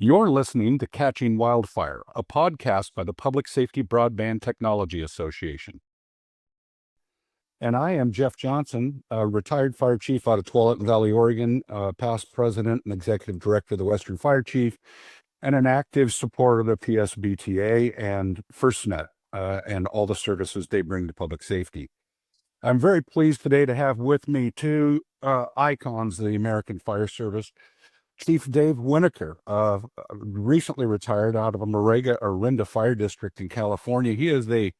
You're listening to Catching Wildfire, a podcast by the Public Safety Broadband Technology Association. And I am Jeff Johnson, a retired fire chief out of Tualatin Valley, Oregon, past president and executive director of the Western Fire Chief, and an active supporter of the PSBTA and FirstNet and all the services they bring to public safety. I'm very pleased today to have with me two icons of the American Fire Service. Chief Dave Winnacker, recently retired out of a Orinda Fire District in California. He is the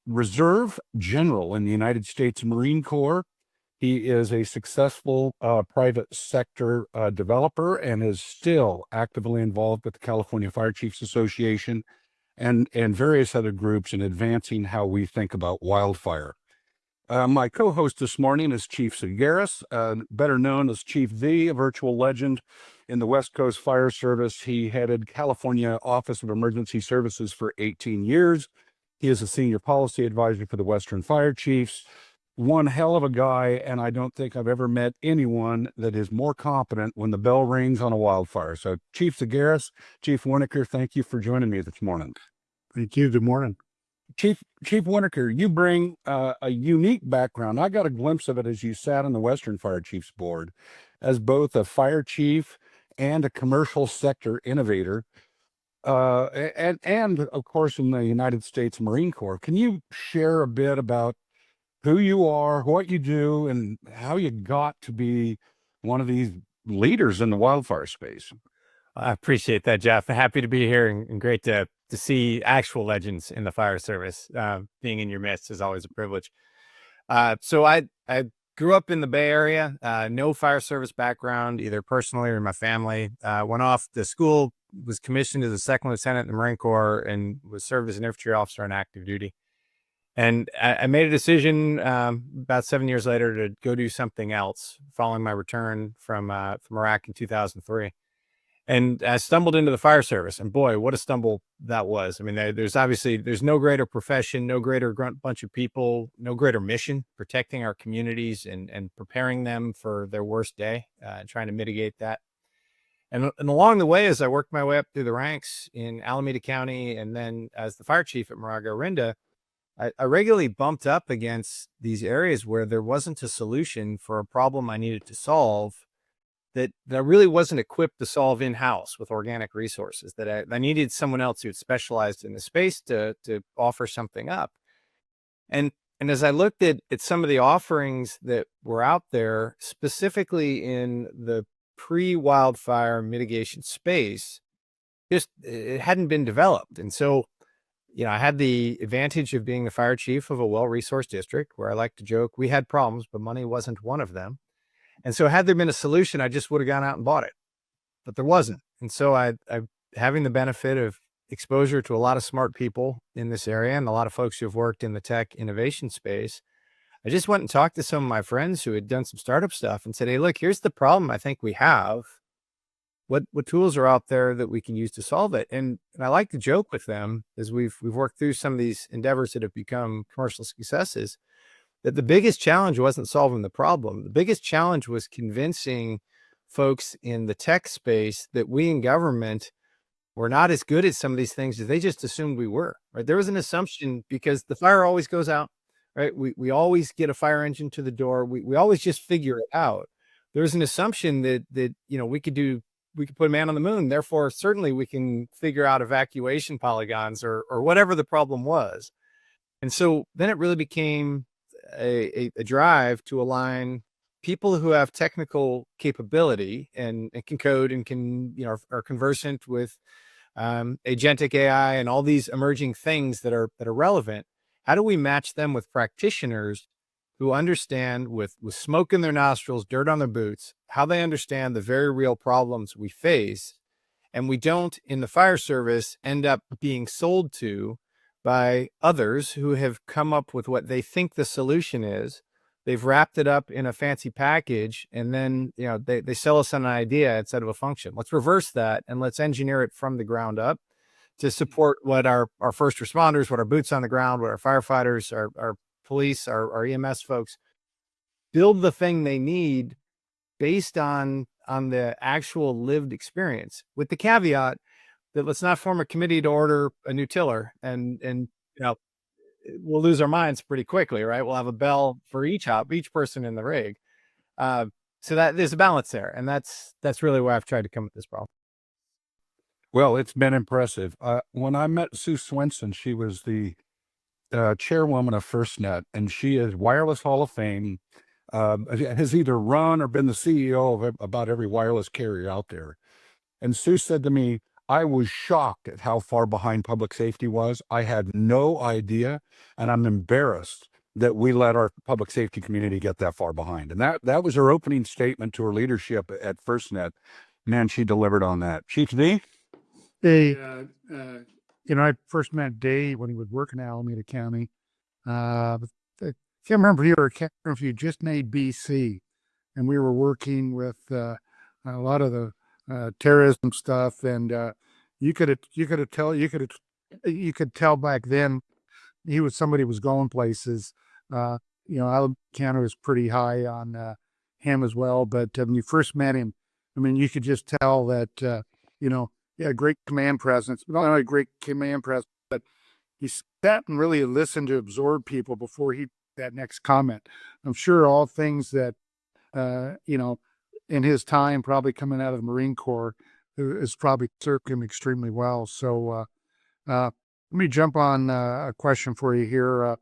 Reserve General in the United States Marine Corps. He is a successful private sector developer and is still actively involved with the California Fire Chiefs Association and various other groups in advancing how we think about wildfire. My co-host this morning is Chief Zagaris, better known as Chief V, a virtual legend in the West Coast Fire Service. He headed California Office of Emergency Services for 18 years. He is a senior policy advisor for the Western Fire Chiefs. One hell of a guy, and I don't think I've ever met anyone that is more competent when the bell rings on a wildfire. So Chief Zagaris, Chief Winnacker, thank you for joining me this morning. Thank you. Good morning. Chief Winnacker, you bring a unique background. I got a glimpse of it as you sat on the Western Fire Chiefs Board as both a fire chief and a commercial sector innovator, and of course in the United States Marine Corps. Can you share a bit about who you are, what you do, and how you got to be one of these leaders in the wildfire space? I appreciate that, Jeff. Happy to be here and great to see actual legends in the fire service. Being in your midst is always a privilege. So I grew up in the Bay Area, no fire service background, either personally or in my family. Went off to school, was commissioned as a second lieutenant in the Marine Corps, and was served as an infantry officer on active duty. And I made a decision about 7 years later to go do something else following my return from Iraq in 2003. And I stumbled into the fire service, and boy, what a stumble that was. I mean, there's no greater profession, no greater bunch of people, no greater mission, protecting our communities and preparing them for their worst day, trying to mitigate that. And along the way, as I worked my way up through the ranks in Alameda County, and then as the fire chief at Orinda, I regularly bumped up against these areas where there wasn't a solution for a problem I needed to solve that I really wasn't equipped to solve in-house with organic resources, that I needed someone else who had specialized in the space to offer something up. And as I looked at some of the offerings that were out there, specifically in the pre-wildfire mitigation space, it hadn't been developed. And so, I had the advantage of being the fire chief of a well-resourced district where I like to joke, we had problems, but money wasn't one of them. And so had there been a solution, I just would have gone out and bought it, but there wasn't. And so I having the benefit of exposure to a lot of smart people in this area and a lot of folks who have worked in the tech innovation space, I just went and talked to some of my friends who had done some startup stuff and said, hey, look, here's the problem I think we have. What tools are out there that we can use to solve it? And I like to joke with them as we've worked through some of these endeavors that have become commercial successes, that the biggest challenge wasn't solving the problem. The biggest challenge was convincing folks in the tech space that we in government were not as good at some of these things as they just assumed we were, right? There was an assumption because the fire always goes out, right? We always get a fire engine to the door. We always just figure it out. There's an assumption that we could put a man on the moon. Therefore, certainly we can figure out evacuation polygons or whatever the problem was. And so then it really became a drive to align people who have technical capability and can code and can, are conversant with agentic AI and all these emerging things that are relevant. How do we match them with practitioners who understand with smoke in their nostrils, dirt on their boots, how they understand the very real problems we face, and we don't in the fire service end up being sold to by others who have come up with what they think the solution is. They've wrapped it up in a fancy package, and then they sell us an idea instead of a function. Let's reverse that and let's engineer it from the ground up to support what our first responders, what our boots on the ground, what our firefighters, our police, our EMS folks build the thing they need based on on the actual lived experience, with the caveat that let's not form a committee to order a new tiller and we'll lose our minds pretty quickly, right? We'll have a bell for each person in the rig. So that there's a balance there. And that's really where I've tried to come at this problem. Well, it's been impressive. When I met Sue Swenson, she was the chairwoman of FirstNet, and she is Wireless Hall of Fame, has either run or been the CEO of about every wireless carrier out there. And Sue said to me, I was shocked at how far behind public safety was. I had no idea, and I'm embarrassed that we let our public safety community get that far behind. And that was her opening statement to her leadership at FirstNet. Man, she delivered on that. Chief D? I first met Dave when he was working in Alameda County. I can't remember if you just made BC, and we were working with a lot of the terrorism stuff, and you could tell back then he was somebody who was going places. Alameda County was pretty high on him as well. But when you first met him, I mean, you could just tell that he had great command presence, but not only great command presence, but he sat and really listened to absorb people before that next comment. I'm sure all things that, in his time, probably coming out of the Marine Corps, has probably served him extremely well. So let me jump on a question for you here.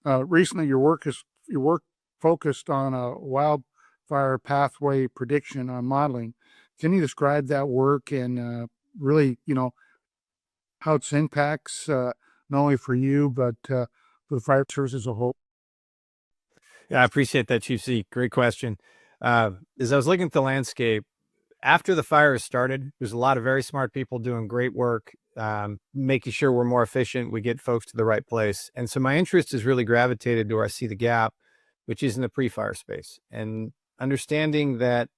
Recently, your work focused on a wildfire pathway prediction on modeling. Can you describe that work and really, how it impacts not only for you, but for the fire service as a whole? Yeah, I appreciate that, Chief C. Great question. As I was looking at the landscape, after the fire started, there's a lot of very smart people doing great work, making sure we're more efficient, we get folks to the right place. And so my interest is really gravitated to where I see the gap, which is in the pre-fire space. And understanding that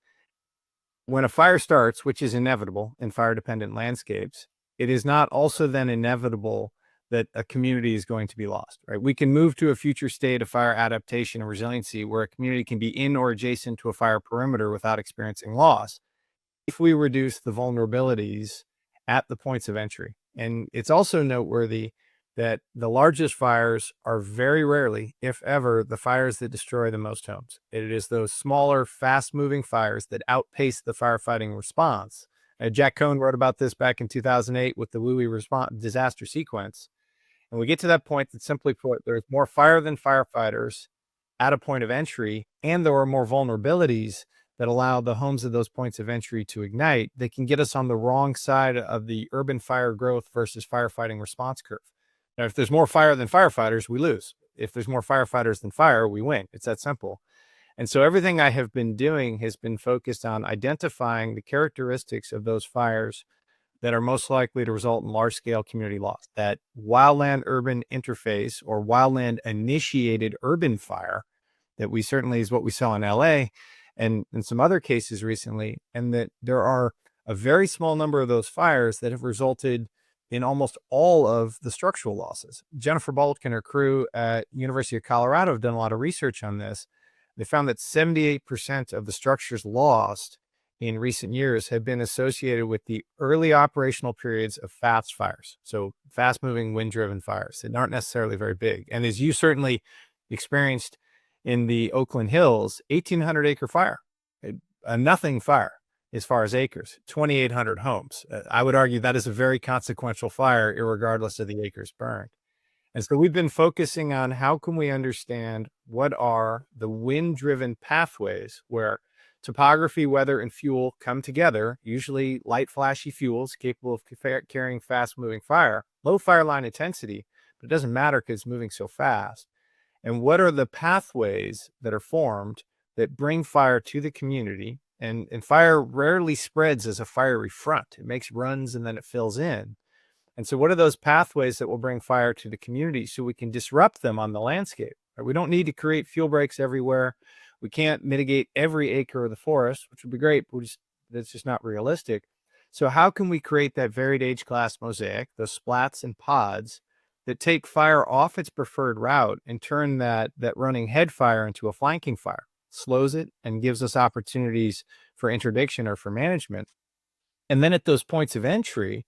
when a fire starts, which is inevitable in fire-dependent landscapes, it is not also then inevitable that a community is going to be lost, right? We can move to a future state of fire adaptation and resiliency where a community can be in or adjacent to a fire perimeter without experiencing loss if we reduce the vulnerabilities at the points of entry. And it's also noteworthy that the largest fires are very rarely, if ever, the fires that destroy the most homes. It is those smaller, fast-moving fires that outpace the firefighting response. Jack Cohn wrote about this back in 2008 with the WUI disaster sequence. And we get to that point that, simply put, there's more fire than firefighters at a point of entry, and there are more vulnerabilities that allow the homes of those points of entry to ignite. They can get us on the wrong side of the urban fire growth versus firefighting response curve. Now, if there's more fire than firefighters, we lose. If there's more firefighters than fire, we win. It's that simple. And so everything I have been doing has been focused on identifying the characteristics of those fires that are most likely to result in large-scale community loss. That wildland-urban interface, or wildland-initiated urban fire, that we certainly is what we saw in LA and in some other cases recently, and that there are a very small number of those fires that have resulted in almost all of the structural losses. Jennifer Boltkin and her crew at University of Colorado have done a lot of research on this. They found that 78% of the structures lost in recent years have been associated with the early operational periods of fast fires. So fast-moving, wind-driven fires that aren't necessarily very big. And as you certainly experienced in the Oakland Hills, 1,800-acre fire, a nothing fire as far as acres, 2,800 homes. I would argue that is a very consequential fire, irregardless of the acres burned. And so we've been focusing on how can we understand what are the wind-driven pathways where topography, weather, and fuel come together, usually light, flashy fuels capable of carrying fast-moving fire, low fire line intensity, but it doesn't matter because it's moving so fast. And what are the pathways that are formed that bring fire to the community? And fire rarely spreads as a fiery front. It makes runs and then it fills in. And so what are those pathways that will bring fire to the community so we can disrupt them on the landscape? We don't need to create fuel breaks everywhere. We can't mitigate every acre of the forest, which would be great, but that's just not realistic. So how can we create that varied age class mosaic, those splats and pods that take fire off its preferred route and turn that running head fire into a flanking fire? slows it, and gives us opportunities for interdiction or for management. And then at those points of entry,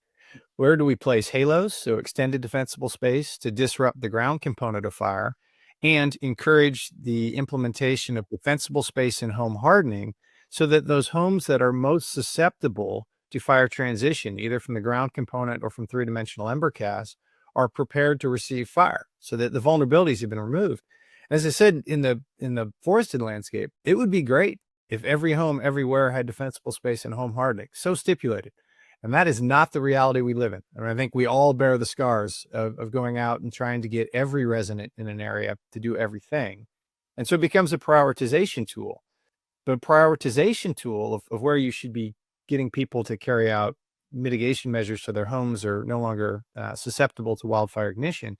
where do we place halos, so extended defensible space, to disrupt the ground component of fire and encourage the implementation of defensible space and home hardening, so that those homes that are most susceptible to fire transition, either from the ground component or from three-dimensional ember cast, are prepared to receive fire, so that the vulnerabilities have been removed. As I said, in the forested landscape, it would be great if every home everywhere had defensible space and home hardening, so stipulated. And that is not the reality we live in. I mean, I think we all bear the scars of going out and trying to get every resident in an area to do everything. And so it becomes a prioritization tool. The prioritization tool of where you should be getting people to carry out mitigation measures so their homes are no longer susceptible to wildfire ignition,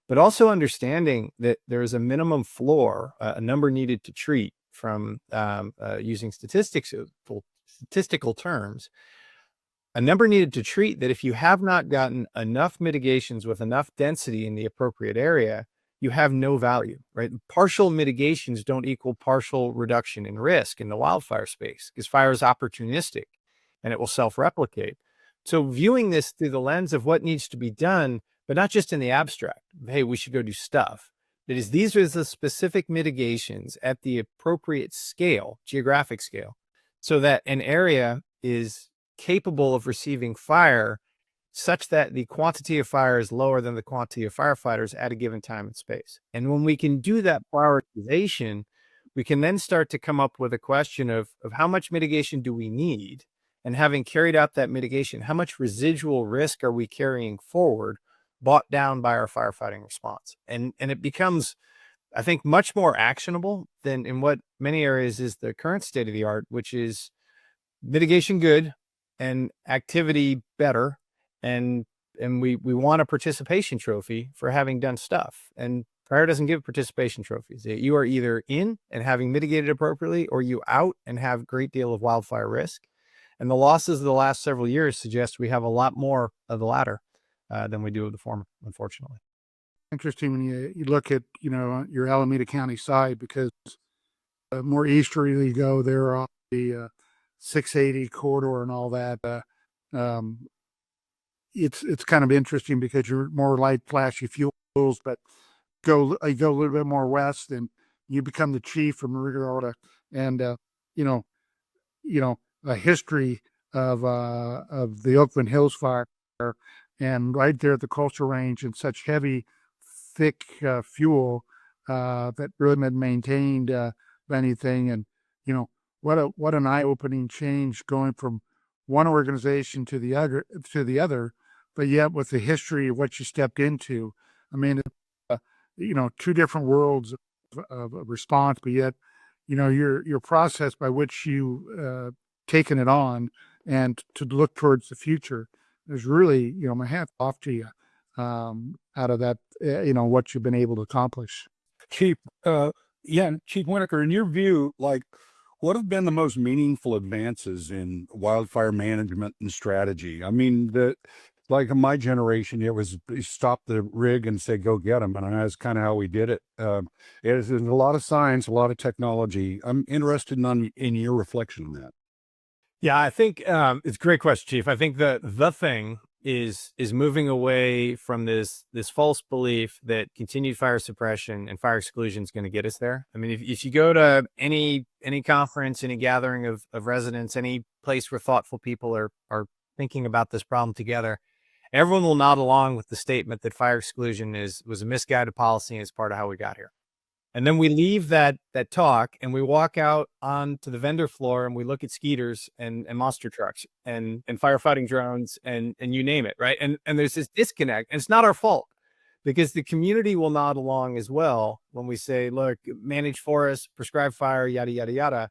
but also understanding that there is a minimum floor, a number needed to treat, from using statistical terms, a number needed to treat that if you have not gotten enough mitigations with enough density in the appropriate area, you have no value, right? Partial mitigations don't equal partial reduction in risk in the wildfire space, because fire is opportunistic and it will self-replicate. So viewing this through the lens of what needs to be done, but not just in the abstract, hey, we should go do stuff. That is, these are the specific mitigations at the appropriate scale, geographic scale, so that an area is capable of receiving fire such that the quantity of fire is lower than the quantity of firefighters at a given time and space. And when we can do that prioritization, we can then start to come up with a question of how much mitigation do we need? And having carried out that mitigation, how much residual risk are we carrying forward, bought down by our firefighting response? And it becomes, I think, much more actionable than in what many areas is the current state of the art, which is mitigation good and activity better. And we want a participation trophy for having done stuff. And fire doesn't give participation trophies. You are either in and having mitigated appropriately, or you out and have a great deal of wildfire risk. And the losses of the last several years suggest we have a lot more of the latter than we do of the former, unfortunately. Interesting when you look at, your Alameda County side, because the more easterly you go, there on the 680 corridor and all that. It's kind of interesting because you're more light, flashy fuels, but you go a little bit more west and you become the chief from Mariota, and a history of the Oakland Hills fire, and right there at the coastal range, and such heavy, thick fuel that really been maintained by anything. And what an eye-opening change going from one organization to the other, but yet with the history of what you stepped into. I mean, two different worlds of response, but yet, your process by which you taken it on and to look towards the future is really, my hat off to you out of that, what you've been able to accomplish. Chief Winnacker, in your view, what have been the most meaningful advances in wildfire management and strategy? I mean, in my generation, it was stop the rig and say, go get them. And that's kind of how we did it. There's a lot of science, a lot of technology. I'm interested in your reflection on that. Yeah, I think it's a great question, Chief. I think the thing is moving away from this false belief that continued fire suppression and fire exclusion is going to get us there. I mean, if you go to any conference, any gathering of residents, any place where thoughtful people are thinking about this problem together, everyone will nod along with the statement that fire exclusion was a misguided policy and it's part of how we got here. And then we leave that talk and we walk out onto the vendor floor and we look at skeeters and monster trucks and firefighting drones and you name it, right? And there's this disconnect, and it's not our fault, because the community will nod along as well when we say, look, manage forest, prescribe fire, yada, yada, yada.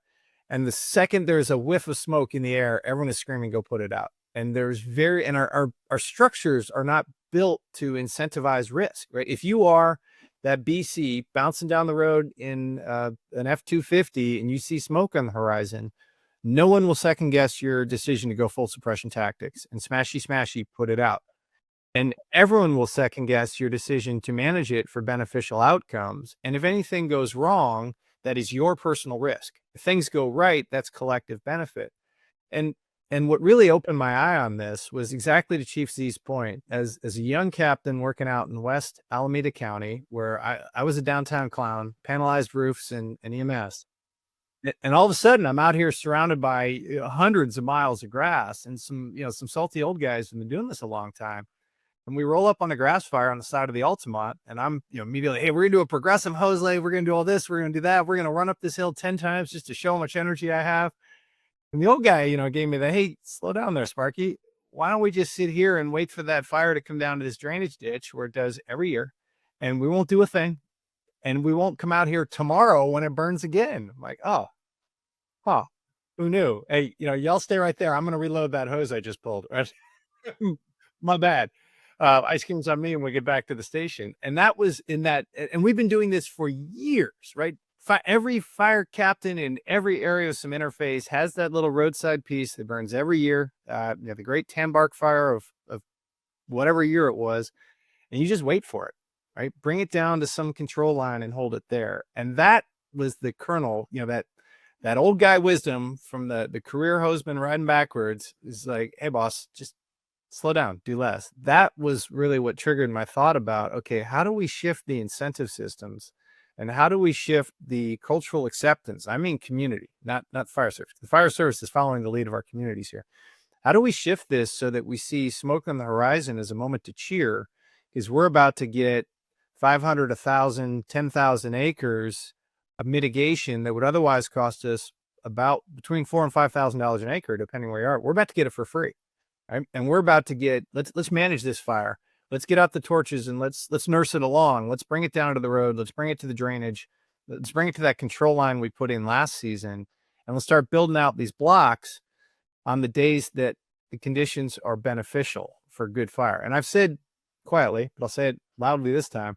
And the second there's a whiff of smoke in the air, everyone is screaming, go put it out. And our structures are not built to incentivize risk, right? If you are that BC bouncing down the road in an F-250 and you see smoke on the horizon, no one will second guess your decision to go full suppression tactics and smashy, put it out. And everyone will second guess your decision to manage it for beneficial outcomes. And if anything goes wrong, that is your personal risk. If things go right, that's collective benefit. And what really opened my eye on this was exactly to Chief Z's point. As a young captain working out in West Alameda County, where I was a downtown clown, panelized roofs and EMS. And all of a sudden, I'm out here surrounded by hundreds of miles of grass and some salty old guys who've been doing this a long time. And we roll up on a grass fire on the side of the Altamont, and I'm immediately, hey, we're gonna do a progressive hose lay. We're gonna do all this. We're gonna do that. We're gonna run up this hill 10 times just to show how much energy I have. And the old guy, gave me the, hey, slow down there, Sparky. Why don't we just sit here and wait for that fire to come down to this drainage ditch where it does every year, and we won't do a thing, and we won't come out here tomorrow when it burns again. I'm like, oh. Huh, who knew? Hey, y'all stay right there. I'm going to reload that hose I just pulled. My bad. Ice cream's on me when we get back to the station. And that was in that. And we've been doing this for years, right? Every fire captain in every area of some interface has that little roadside piece that burns every year. The great tan bark fire of whatever year it was. And you just wait for it, right? Bring it down to some control line and hold it there. And that was the kernel, that old guy wisdom from the career hoseband riding backwards is like, hey, boss, just slow down, do less. That was really what triggered my thought about, okay, how do we shift the incentive systems and how do we shift the cultural acceptance? I mean, community, not fire service. The fire service is following the lead of our communities here. How do we shift this so that we see smoke on the horizon as a moment to cheer? Because we're about to get 500, 1,000, 10,000 acres of mitigation that would otherwise cost us about between $4,000 and $5,000 an acre, depending where you are. We're about to get it for free, right? And we're about to get, let's manage this fire. Let's get out the torches and let's nurse it along. Let's bring it down to the road. Let's bring it to the drainage. Let's bring it to that control line we put in last season. And let's start building out these blocks on the days that the conditions are beneficial for good fire. And I've said quietly, but I'll say it loudly this time,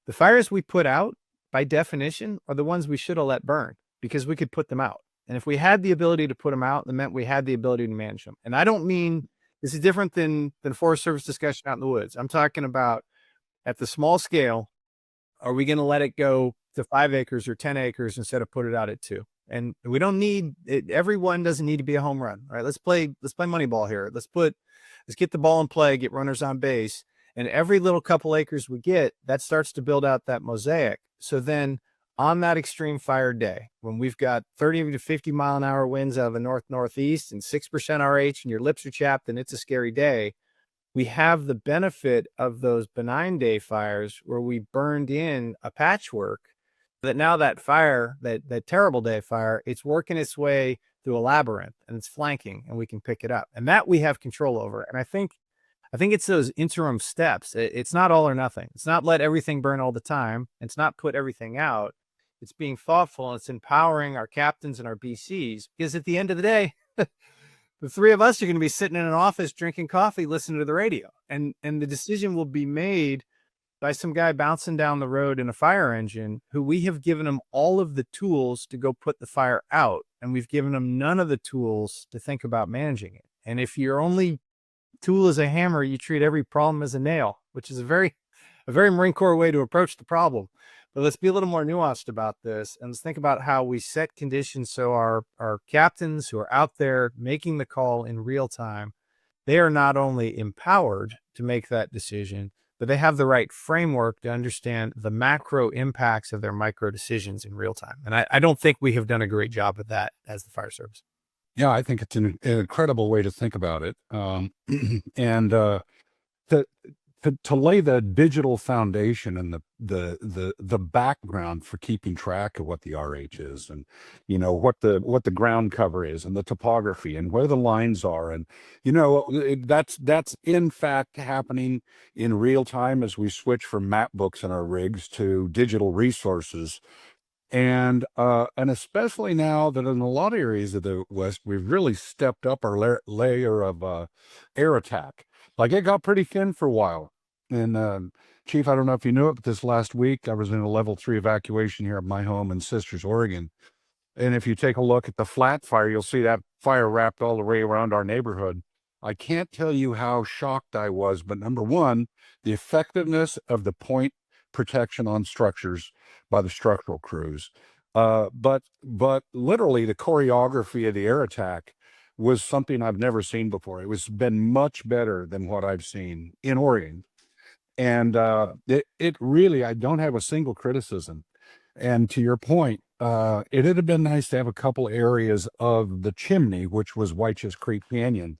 the fires we put out, by definition, are the ones we should have let burn because we could put them out. And if we had the ability to put them out, that meant we had the ability to manage them. And I don't mean, this is different than Forest Service discussion out in the woods. I'm talking about at the small scale, are we going to let it go to 5 acres or 10 acres instead of put it out at 2? And we don't need it. Everyone doesn't need to be a home run, right? Let's play Moneyball here. Let's get the ball in play, get runners on base. And every little couple acres we get, that starts to build out that mosaic. So then on that extreme fire day, when we've got 30 to 50 mile an hour winds out of the northeast and 6% RH and your lips are chapped and it's a scary day, we have the benefit of those benign day fires where we burned in a patchwork that now that fire, that terrible day fire, it's working its way through a labyrinth and it's flanking and we can pick it up. And that we have control over. And I think it's those interim steps. It's not all or nothing. It's not let everything burn all the time. It's not put everything out. It's being thoughtful and it's empowering our captains and our BCs, because at the end of the day, the three of us are going to be sitting in an office drinking coffee, listening to the radio, and the decision will be made by some guy bouncing down the road in a fire engine who we have given him all of the tools to go put the fire out. And we've given him none of the tools to think about managing it. And if your only tool is a hammer, you treat every problem as a nail, which is a very Marine Corps way to approach the problem. But let's be a little more nuanced about this. And let's think about how we set conditions so our captains who are out there making the call in real time, they are not only empowered to make that decision, but they have the right framework to understand the macro impacts of their micro decisions in real time. And I don't think we have done a great job of that as the fire service. Yeah, I think it's an incredible way to think about it. And to lay the digital foundation and the background for keeping track of what the RH is, and what the ground cover is, and the topography, and where the lines are, and that's in fact happening in real time as we switch from map books in our rigs to digital resources. And especially now that in a lot of areas of the West, we've really stepped up our layer of air attack. Like, it got pretty thin for a while. And Chief, I don't know if you knew it, but this last week I was in a level 3 evacuation here at my home in Sisters, Oregon. And if you take a look at the flat fire, you'll see that fire wrapped all the way around our neighborhood. I can't tell you how shocked I was, but number one, the effectiveness of the point protection on structures by the structural crews. But literally the choreography of the air attack was something I've never seen before. It was been much better than what I've seen in Oregon. And it really, I don't have a single criticism. And to your point, it'd have been nice to have a couple areas of the chimney, which was White's Creek Canyon,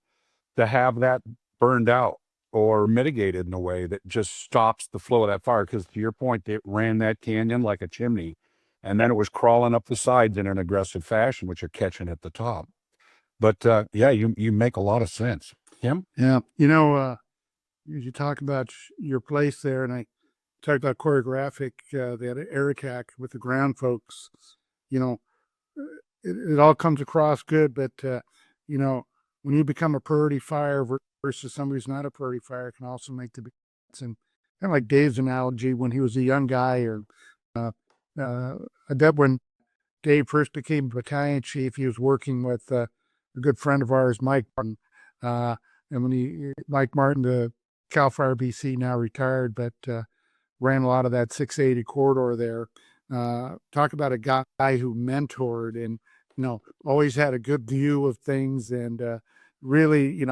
to have that burned out or mitigated in a way that just stops the flow of that fire. Because to your point, it ran that canyon like a chimney, and then it was crawling up the sides in an aggressive fashion, which are catching at the top. But yeah, you make a lot of sense. Kim? Yeah. You talk about your place there, and I talked about choreographic, that air attack with the ground folks. It all comes across good, but when you become a priority fire versus somebody who's not a priority fire, it can also make the difference. And kind of like Dave's analogy, when he was a young guy, or when Dave first became battalion chief, he was working with a good friend of ours, Mike Martin. And Mike Martin, the Cal Fire BC, now retired, but ran a lot of that 680 corridor there. Talk about a guy who mentored and always had a good view of things, and really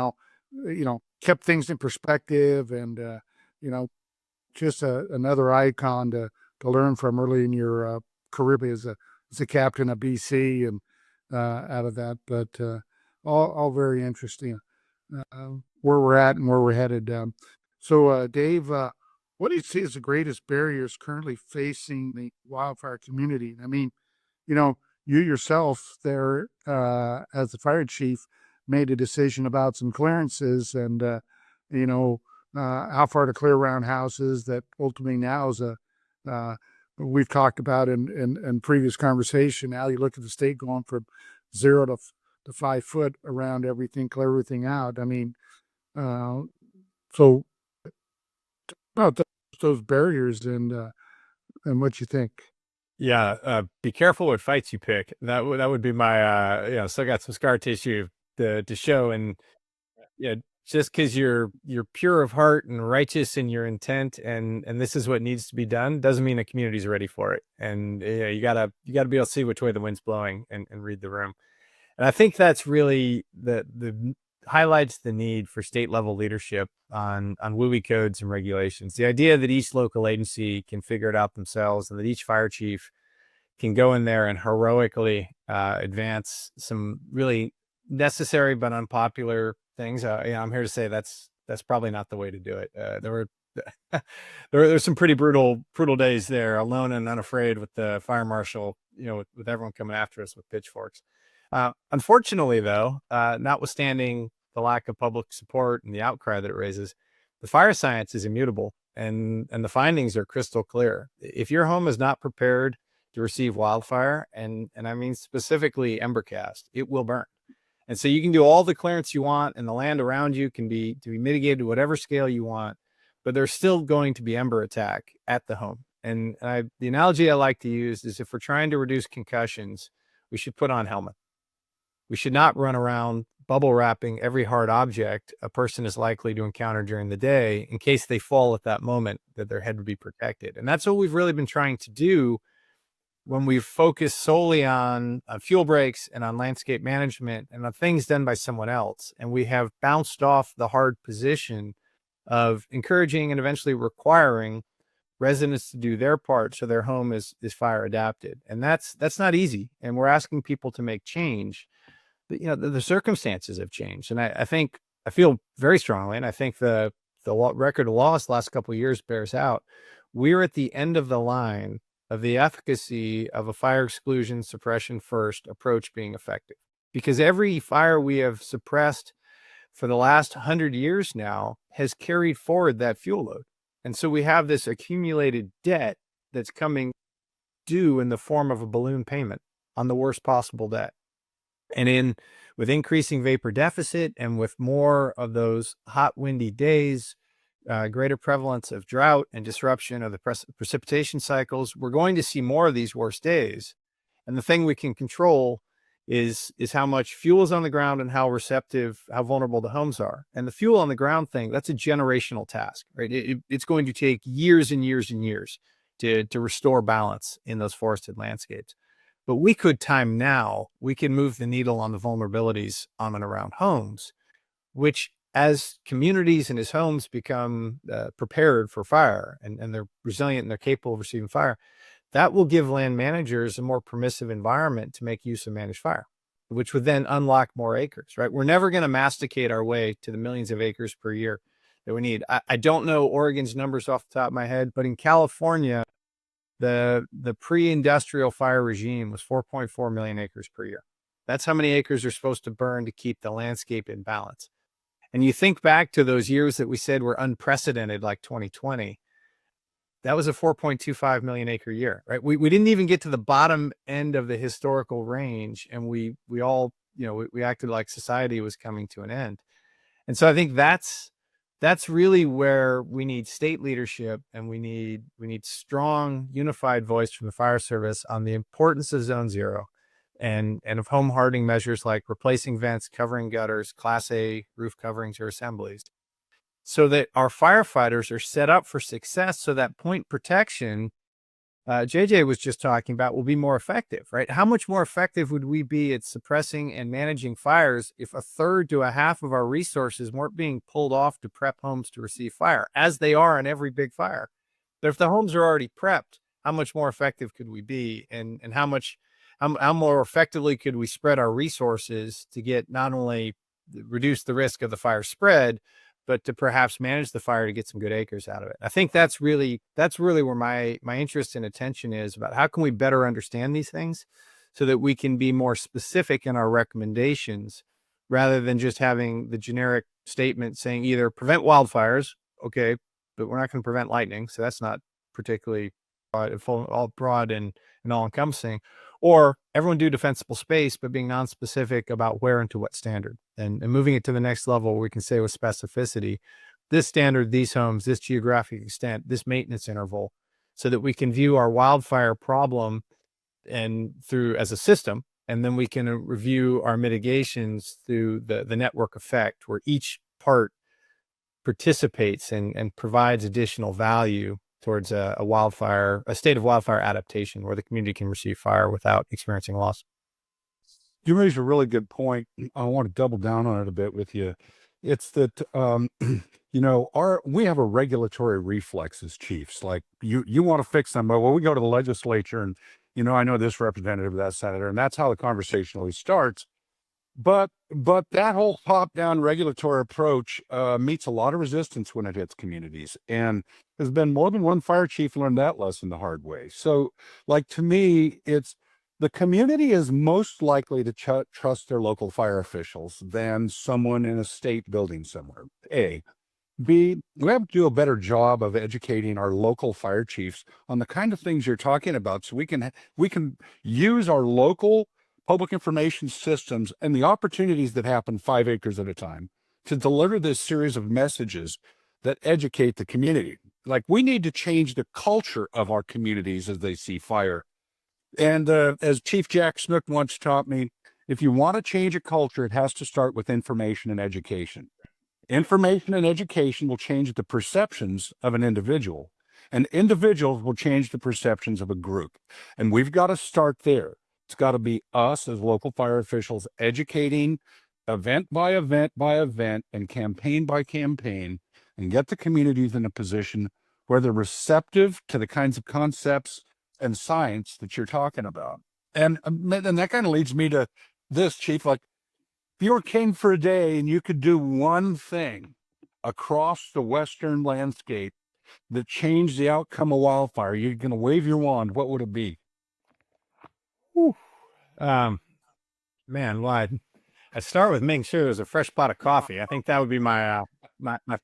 kept things in perspective, and just another icon to learn from early in your career as a captain of BC and out of that. But all very interesting where we're at and where we're headed. So Dave, what do you see as the greatest barriers currently facing the wildfire community? I mean, you yourself there as the fire chief made a decision about some clearances, and how far to clear around houses that ultimately now is we've talked about in previous conversation. Now you look at the state going from 0 to 5 foot around everything, clear everything out. I mean, so about those barriers and what you think. Yeah, be careful what fights you pick. That would be my still got some scar tissue to show. And yeah, just because you're pure of heart and righteous in your intent, and this is what needs to be done, doesn't mean the community's ready for it. And you gotta be able to see which way the wind's blowing and read the room. And I think that's really the highlights the need for state level leadership on WUI codes and regulations. The idea that each local agency can figure it out themselves, and that each fire chief can go in there and heroically advance some really necessary but unpopular things. I'm here to say that's probably not the way to do it. There were some pretty brutal days there, alone and unafraid, with the fire marshal, with everyone coming after us with pitchforks. Unfortunately, though, notwithstanding the lack of public support and the outcry that it raises, the fire science is immutable, and the findings are crystal clear. If your home is not prepared to receive wildfire, and I mean specifically ember cast, it will burn. And so you can do all the clearance you want, and the land around you can be mitigated to whatever scale you want, but there's still going to be ember attack at the home. And the analogy I like to use is, if we're trying to reduce concussions, we should put on helmet. We should not run around bubble wrapping every hard object a person is likely to encounter during the day, in case they fall at that moment, that their head would be protected. And that's what we've really been trying to do when we've focused solely on fuel breaks and on landscape management and on things done by someone else. And we have bounced off the hard position of encouraging and eventually requiring residents to do their part so their home is fire adapted. And that's not easy. And we're asking people to make change. But the circumstances have changed. And I feel very strongly, and I think the record of loss the last couple of years bears out, we're at the end of the line of the efficacy of a fire exclusion suppression first approach being effective. Because every fire we have suppressed for the last 100 years now has carried forward that fuel load. And so we have this accumulated debt that's coming due in the form of a balloon payment on the worst possible debt. And with increasing vapor deficit, and with more of those hot, windy days, greater prevalence of drought and disruption of the precipitation cycles, we're going to see more of these worst days. And the thing we can control is how much fuel is on the ground and how vulnerable the homes are. And the fuel on the ground thing, that's a generational task, right? It's going to take years and years and years to restore balance in those forested landscapes. but we could time now. We can move the needle on the vulnerabilities on and around homes, which as communities and as homes become prepared for fire and they're resilient and they're capable of receiving fire, that will give land managers a more permissive environment to make use of managed fire, which would then unlock more acres, right? We're never going to masticate our way to the millions of acres per year that we need. I don't know Oregon's numbers off the top of my head, but in California, the pre-industrial fire regime was 4.4 million acres per year. That's how many acres are supposed to burn to keep the landscape in balance. And you think back to those years that we said were unprecedented, like 2020, that was a 4.25 million acre year, right? We didn't even get to the bottom end of the historical range. And we all, we acted like society was coming to an end. And so I think that's really where we need state leadership, and we need strong, unified voice from the fire service on the importance of zone zero and of home hardening measures like replacing vents, covering gutters, Class A roof coverings or assemblies, so that our firefighters are set up for success, so that point protection JJ was just talking about will be more effective, right? How much more effective would we be at suppressing and managing fires if a third to a half of our resources weren't being pulled off to prep homes to receive fire, as they are in every big fire? But if the homes are already prepped, how much more effective could we be? And how more effectively could we spread our resources to get not only reduce the risk of the fire spread, but to perhaps manage the fire to get some good acres out of it? I think that's really where my interest and attention is, about how can we better understand these things so that we can be more specific in our recommendations, rather than just having the generic statement saying either prevent wildfires, okay, but we're not going to prevent lightning, so that's not particularly all broad and all encompassing, or everyone do defensible space, but being non-specific about where and to what standard, and moving it to the next level where we can say with specificity, this standard, these homes, this geographic extent, this maintenance interval, so that we can view our wildfire problem and through as a system, and then we can review our mitigations through the network effect, where each part participates and provides additional value towards a state of wildfire adaptation where the community can receive fire without experiencing loss. You raised a really good point. I want to double down on it a bit with you. It's that, we have a regulatory reflex as chiefs. Like you want to fix them, but when we go to the legislature and, I know this representative, that senator, and that's how the conversation always starts. But that whole top-down regulatory approach meets a lot of resistance when it hits communities. And there's been more than one fire chief learned that lesson the hard way. So, to me, it's the community is most likely to trust their local fire officials than someone in a state building somewhere. A. B, we have to do a better job of educating our local fire chiefs on the kind of things you're talking about, so we can use our local public information systems and the opportunities that happen 5 acres at a time to deliver this series of messages that educate the community. We need to change the culture of our communities as they see fire. And as Chief Jack Snook once taught me, if you want to change a culture, it has to start with information and education. Information and education will change the perceptions of an individual, and individuals will change the perceptions of a group. And we've got to start there. It's got to be us as local fire officials educating event by event by event and campaign by campaign, and get the communities in a position where they're receptive to the kinds of concepts and science that you're talking about. And that kind of leads me to this, Chief. If you were king for a day and you could do one thing across the Western landscape that changed the outcome of wildfire, you're going to wave your wand, what would it be? Man, well, I'd start with making sure there's a fresh pot of coffee. I think that would be my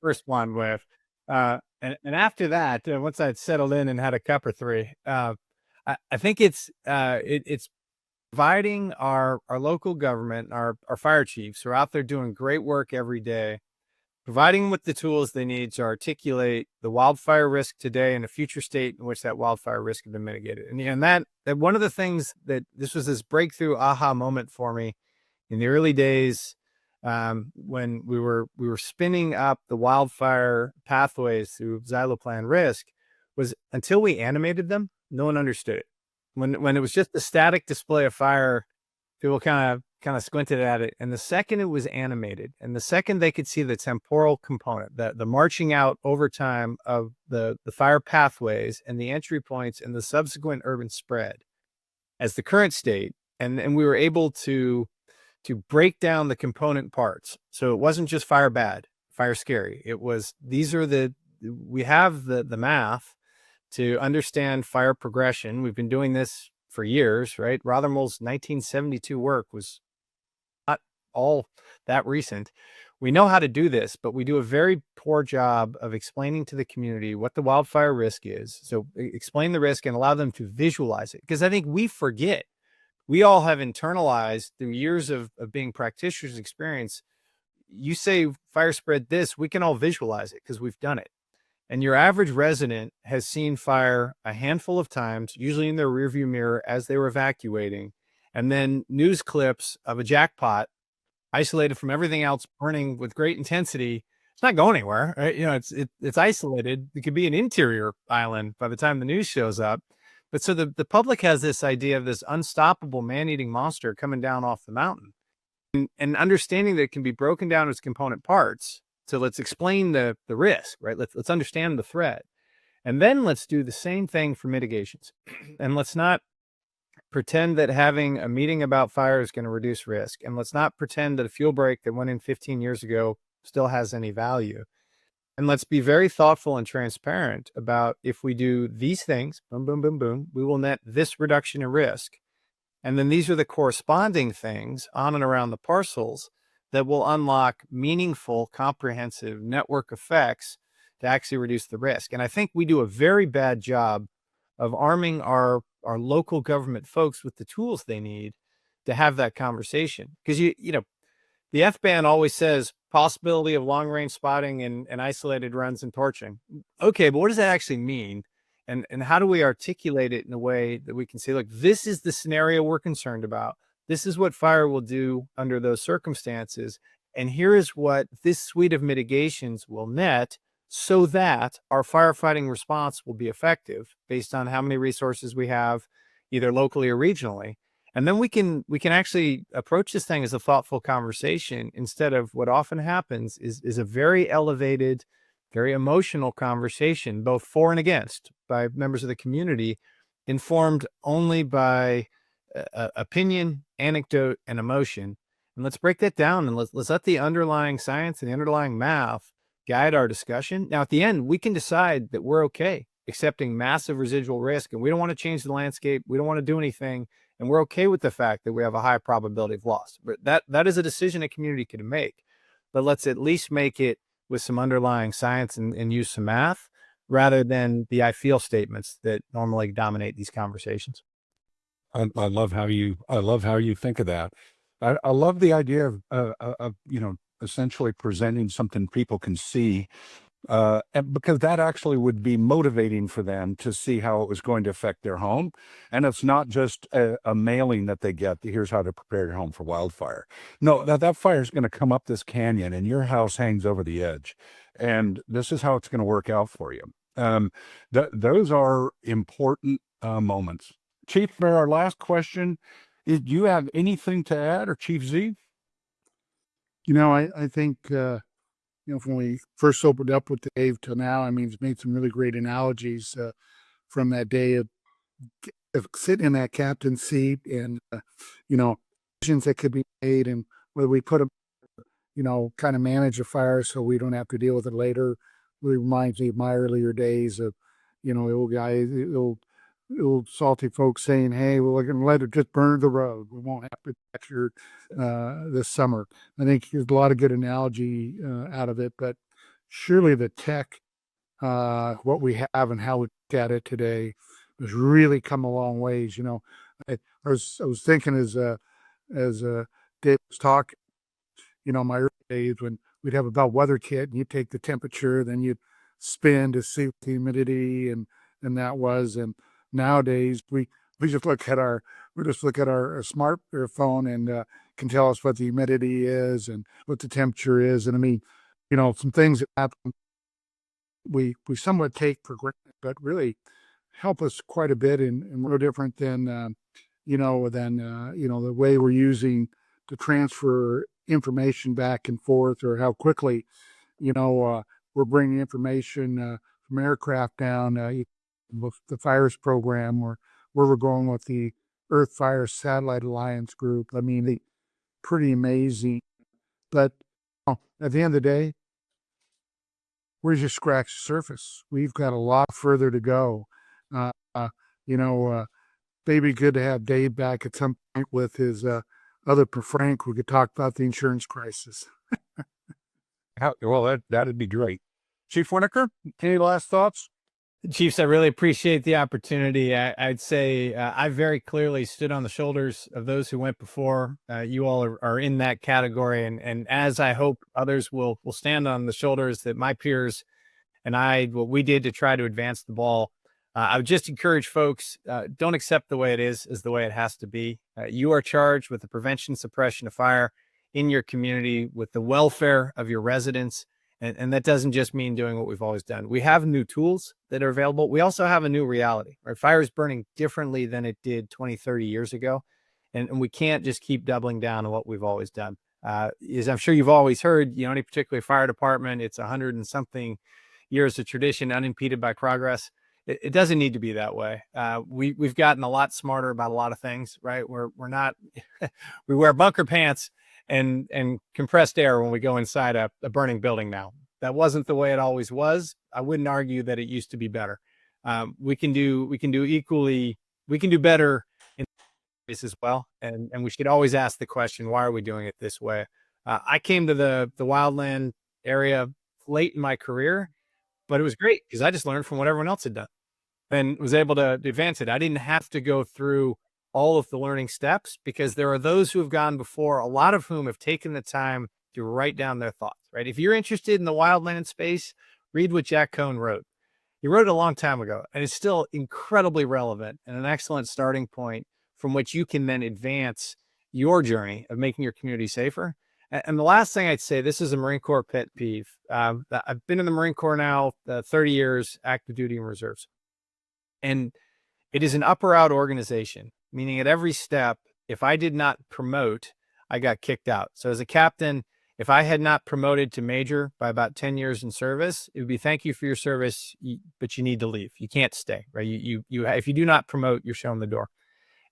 first one with, and after that, once I'd settled in and had a cup or three, I think it's providing our local government, our fire chiefs who are out there doing great work every day, providing them with the tools they need to articulate the wildfire risk today and the future state in which that wildfire risk has been mitigated. And that one of the things that this was this breakthrough aha moment for me in the early days, when we were spinning up the wildfire pathways through xyloplan risk, was until we animated them, no one understood it. When it was just a static display of fire, people kind of squinted at it. And the second it was animated, and the second they could see the temporal component, the marching out over time of the fire pathways and the entry points and the subsequent urban spread as the current state, and we were able to break down the component parts. So it wasn't just fire bad, fire scary. It was, we have the math to understand fire progression. We've been doing this for years, right? Rothermole's 1972 work was not all that recent. We know how to do this, but we do a very poor job of explaining to the community what the wildfire risk is. So explain the risk and allow them to visualize it. Because I think we forget. We all have internalized through years of being practitioners' experience. You say fire spread this, we can all visualize it because we've done it. And your average resident has seen fire a handful of times, usually in their rearview mirror as they were evacuating, and then news clips of a jackpot isolated from everything else, burning with great intensity. It's not going anywhere, right? You know, it's isolated. It could be an interior island by the time the news shows up. But so the public has this idea of this unstoppable man-eating monster coming down off the mountain, and understanding that it can be broken down as component parts. So let's explain the risk, right? Let's understand the threat. And then let's do the same thing for mitigations. And let's not pretend that having a meeting about fire is going to reduce risk. And let's not pretend that a fuel break that went in 15 years ago still has any value. And let's be very thoughtful and transparent about, if we do these things, boom, boom, boom, boom, we will net this reduction in risk. And then these are the corresponding things on and around the parcels that will unlock meaningful, comprehensive network effects to actually reduce the risk. And I think we do a very bad job of arming our local government folks with the tools they need to have that conversation. Because you know, the F-band always says possibility of long-range spotting and isolated runs and torching. Okay, but what does that actually mean? And how do we articulate it in a way that we can say, look, this is the scenario we're concerned about. This is what fire will do under those circumstances. And here is what this suite of mitigations will net, so that our firefighting response will be effective based on how many resources we have, either locally or regionally. And then we can actually approach this thing as a thoughtful conversation, instead of what often happens is a very elevated, very emotional conversation, both for and against, by members of the community, informed only by opinion, anecdote, and emotion. And let's break that down, and let's let the underlying science and the underlying math guide our discussion. Now, at the end, we can decide that we're okay accepting massive residual risk, and we don't want to change the landscape. We don't want to do anything. And we're okay with the fact that we have a high probability of loss. But that is a decision a community can make. But let's at least make it with some underlying science and use some math, rather than the I feel statements that normally dominate these conversations. I love how you think of that. I love the idea of you know, essentially presenting something people can see, and because that actually would be motivating for them to see how it was going to affect their home. And it's not just a mailing that they get, here's how to prepare your home for wildfire. No, that fire is going to come up this canyon and your house hangs over the edge, and this is how it's going to work out for you. Those are important moments. Chief, for our last question, do you have anything to add, or Chief Z? You know, I think, you know, from when we first opened up with Dave till now, I mean, he's made some really great analogies from that day of sitting in that captain's seat, and, you know, decisions that could be made, and whether we put them, you know, kind of manage a fire so we don't have to deal with it later. Really reminds me of my earlier days of, you know, the old guys, old salty folks saying, hey, well, we're going to let it just burn the road. We won't have to catch your this summer. I think there's a lot of good analogy out of it, but surely the tech, what we have and how we look at it today, has really come a long ways. You know, I was thinking as Dave was talking, you know, my early days when we'd have a bad weather kit and you'd take the temperature, then you'd spin to see what the humidity and that was. And nowadays we just look at our smartphone and can tell us what the humidity is and what the temperature is. And I mean, you know, some things that happen we somewhat take for granted, but really help us quite a bit, and no different than the way we're using to transfer information back and forth, or how quickly we're bringing information from aircraft down with the fires program, or where we're going with the Earth Fire Satellite Alliance group. I mean, pretty amazing. But at the end of the day, we're just scratched the surface. We've got a lot further to go. Maybe good to have Dave back at some point with his other Frank. We could talk about the insurance crisis. Well, that'd be great. Chief Winnacker, any last thoughts? Chiefs, I really appreciate the opportunity. I'd say I very clearly stood on the shoulders of those who went before. You all are in that category, and as I hope others will stand on the shoulders that my peers and what we did to try to advance the ball. I would just encourage folks, don't accept the way it is as the way it has to be. You are charged with the prevention, suppression of fire in your community, with the welfare of your residents. And that doesn't just mean doing what we've always done. We have new tools that are available. We also have a new reality, right? Fire is burning differently than it did 20, 30 years ago. And we can't just keep doubling down on what we've always done. As I'm sure you've always heard, any particular fire department, it's 100 and something years of tradition unimpeded by progress. It doesn't need to be that way. We've gotten a lot smarter about a lot of things, right? We're not, we wear bunker pants and compressed air when we go inside a burning building now. That wasn't the way it always was. I wouldn't argue that it used to be better. We can do better in this as well. And we should always ask the question, why are we doing it this way? I came to the wildland area late in my career, but it was great because I just learned from what everyone else had done and was able to advance it. I didn't have to go through all of the learning steps because there are those who have gone before, a lot of whom have taken the time to write down their thoughts, right? If you're interested in the wildland space, read what Jack Cohn wrote. He wrote it a long time ago, and it's still incredibly relevant and an excellent starting point from which you can then advance your journey of making your community safer. And the last thing I'd say, this is a Marine Corps pet peeve. I've been in the Marine Corps now 30 years, active duty and reserves. And it is an up or out organization, meaning at every step, if I did not promote, I got kicked out. So as a captain, if I had not promoted to major by about 10 years in service, it would be thank you for your service, but you need to leave. You can't stay, right? If you do not promote, you're shown the door.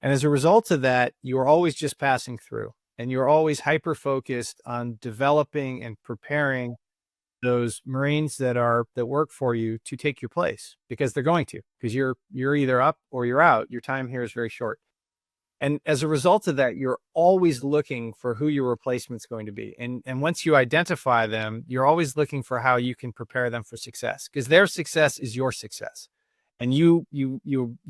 And as a result of that, you're always just passing through, and you're always hyper-focused on developing and preparing those Marines that work for you to take your place, because they're going to, because you're either up or you're out. Your time here is very short. And as a result of that, you're always looking for who your replacement's going to be. And once you identify them, you're always looking for how you can prepare them for success, because their success is your success. And you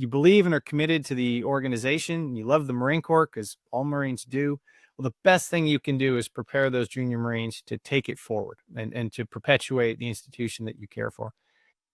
believe and are committed to the organization. You love the Marine Corps, because all Marines do. Well, the best thing you can do is prepare those junior Marines to take it forward and to perpetuate the institution that you care for.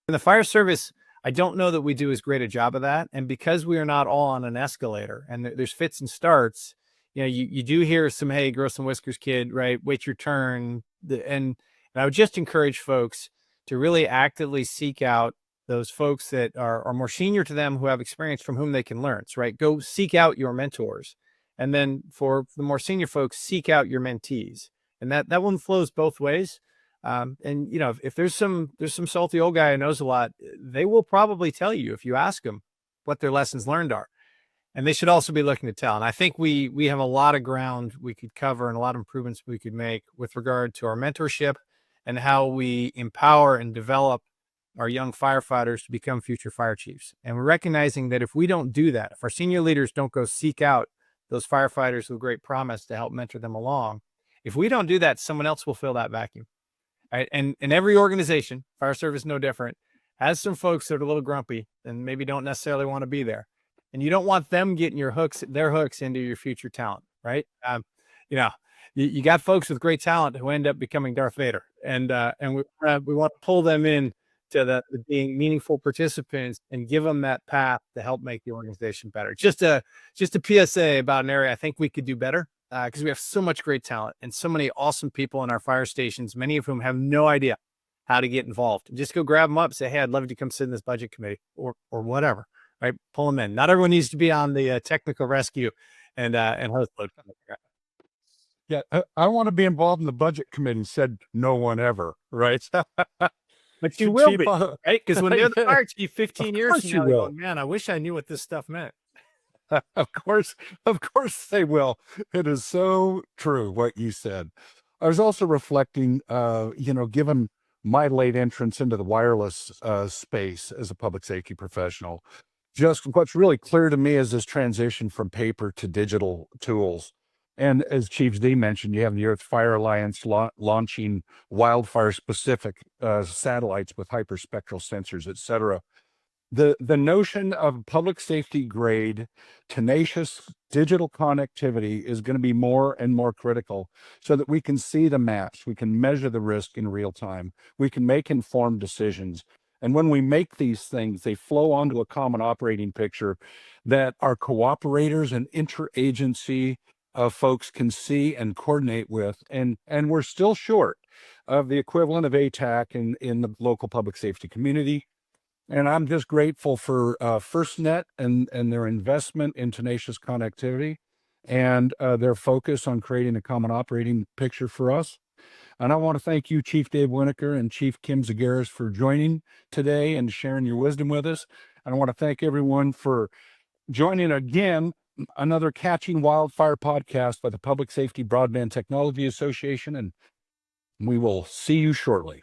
In the fire service, I don't know that we do as great a job of that. And because we are not all on an escalator and there's fits and starts, you do hear some, hey, grow some whiskers, kid, right? Wait your turn. And I would just encourage folks to really actively seek out those folks that are more senior to them, who have experience from whom they can learn. So, right, go seek out your mentors. And then for the more senior folks, seek out your mentees. And that one flows both ways. And if there's some salty old guy who knows a lot, they will probably tell you, if you ask them, what their lessons learned are. And they should also be looking to tell. And I think we have a lot of ground we could cover and a lot of improvements we could make with regard to our mentorship and how we empower and develop our young firefighters to become future fire chiefs. And we're recognizing that if we don't do that, if our senior leaders don't go seek out those firefighters with great promise to help mentor them along, if we don't do that, someone else will fill that vacuum. Right? And every organization, fire service no different, has some folks that are a little grumpy and maybe don't necessarily want to be there. And you don't want them getting their hooks into your future talent, right? You got folks with great talent who end up becoming Darth Vader, and we want to pull them in to the being meaningful participants and give them that path to help make the organization better. Just a PSA about an area I think we could do better, because we have so much great talent and so many awesome people in our fire stations, many of whom have no idea how to get involved. Just go grab them up, say, hey, I'd love to come sit in this budget committee or whatever, right? Pull them in. Not everyone needs to be on the technical rescue and host load. Yeah, I want to be involved in the budget committee, said no one ever, right? But you will Chief, be, right? Because when they're the fire chief 15 years course from you now, they're will. going, man, I wish I knew what this stuff meant. Of course they will. It is so true what you said. I was also reflecting, given my late entrance into the wireless space as a public safety professional, just what's really clear to me is this transition from paper to digital tools. And as Chief D mentioned, you have the Earth Fire Alliance launching wildfire-specific satellites with hyperspectral sensors, et cetera. The notion of public safety grade, tenacious digital connectivity is going to be more and more critical so that we can see the maps, we can measure the risk in real time, we can make informed decisions. And when we make these things, they flow onto a common operating picture that our cooperators and interagency folks can see and coordinate with. And we're still short of the equivalent of ATAC in the local public safety community. And I'm just grateful for FirstNet and their investment in tenacious connectivity and their focus on creating a common operating picture for us. And I want to thank you, Chief Dave Winnacker and Chief Kim Zagaris, for joining today and sharing your wisdom with us. And I want to thank everyone for joining again another Catching Wildfire podcast by the Public Safety Broadband Technology Association. And we will see you shortly.